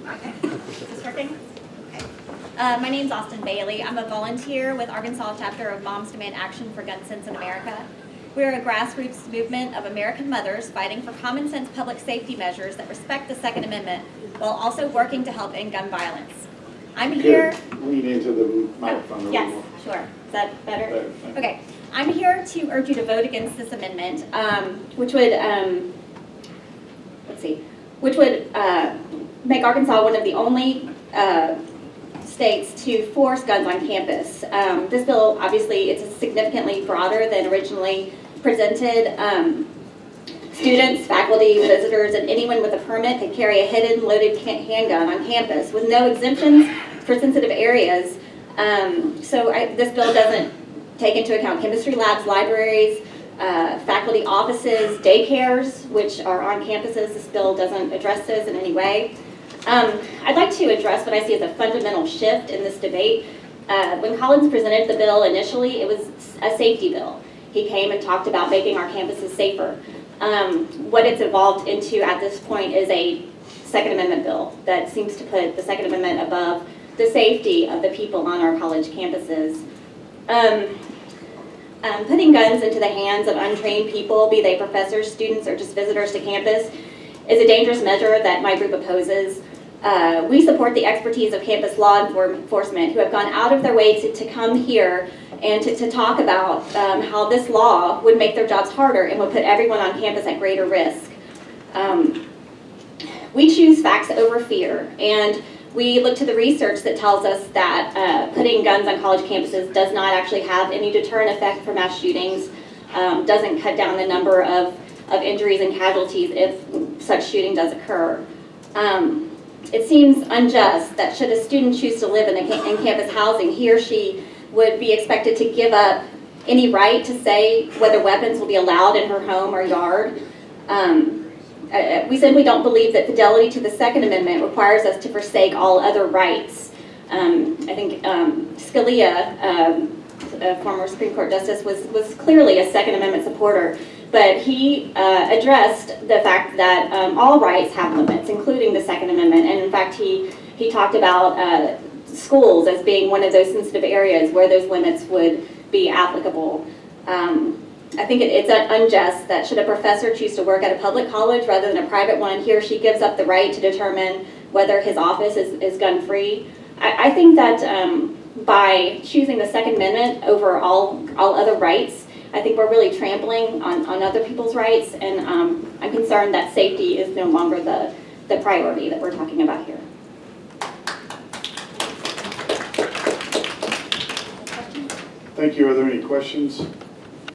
Is this working? Okay. My name's Austin Bailey. I'm a volunteer with Arkansas chapter of Moms Demand Action for Gun Sense in America. We're a grassroots movement of American mothers fighting for common sense public safety measures that respect the Second Amendment while also working to help end gun violence. I'm here. Lean into the microphone a little Yes, more. sure. Is that better? Better, thank you. Okay. I'm here to urge you to vote against this amendment, which would, which would make Arkansas one of the only states to force guns on campus. This bill, obviously, it's significantly broader than originally presented. Students, faculty, visitors, and anyone with a permit can carry a hidden loaded handgun on campus with no exemptions for sensitive areas. This bill doesn't take into account chemistry labs, libraries, faculty offices, daycares, which are on campuses. This bill doesn't address those in any way. I'd like to address what I see as a fundamental shift in this debate. When Collins presented the bill initially, it was a safety bill. He came and talked about making our campuses safer. What it's evolved into at this point is a Second Amendment bill that seems to put the Second Amendment above the safety of the people on our college campuses. Putting guns into the hands of untrained people, be they professors, students, or just visitors to campus, is a dangerous measure that my group opposes. We support the expertise of campus law enforcement who have gone out of their way to come here and to talk about how this law would make their jobs harder and would put everyone on campus at greater risk. We choose facts over fear, and we look to the research that tells us that putting guns on college campuses does not actually have any deterrent effect for mass shootings, doesn't cut down the number of injuries and casualties if such shooting does occur. It seems unjust that should a student choose to live in campus housing, he or she would be expected to give up any right to say whether weapons will be allowed in her home or yard. We simply don't believe that fidelity to the Second Amendment requires us to forsake all other rights. I think Scalia, a former Supreme Court justice, was clearly a Second Amendment supporter, but he addressed the fact that all rights have limits, including the Second Amendment, and in fact he talked about schools as being one of those sensitive areas where those limits would be applicable. I think it's unjust that should a professor choose to work at a public college rather than a private one, he or she gives up the right to determine whether his office is gun-free. I think that by choosing the Second Amendment over all other rights, I think we're really trampling on other people's rights, and I'm concerned that safety is no longer the priority that we're talking about here. Thank you. Are there any questions?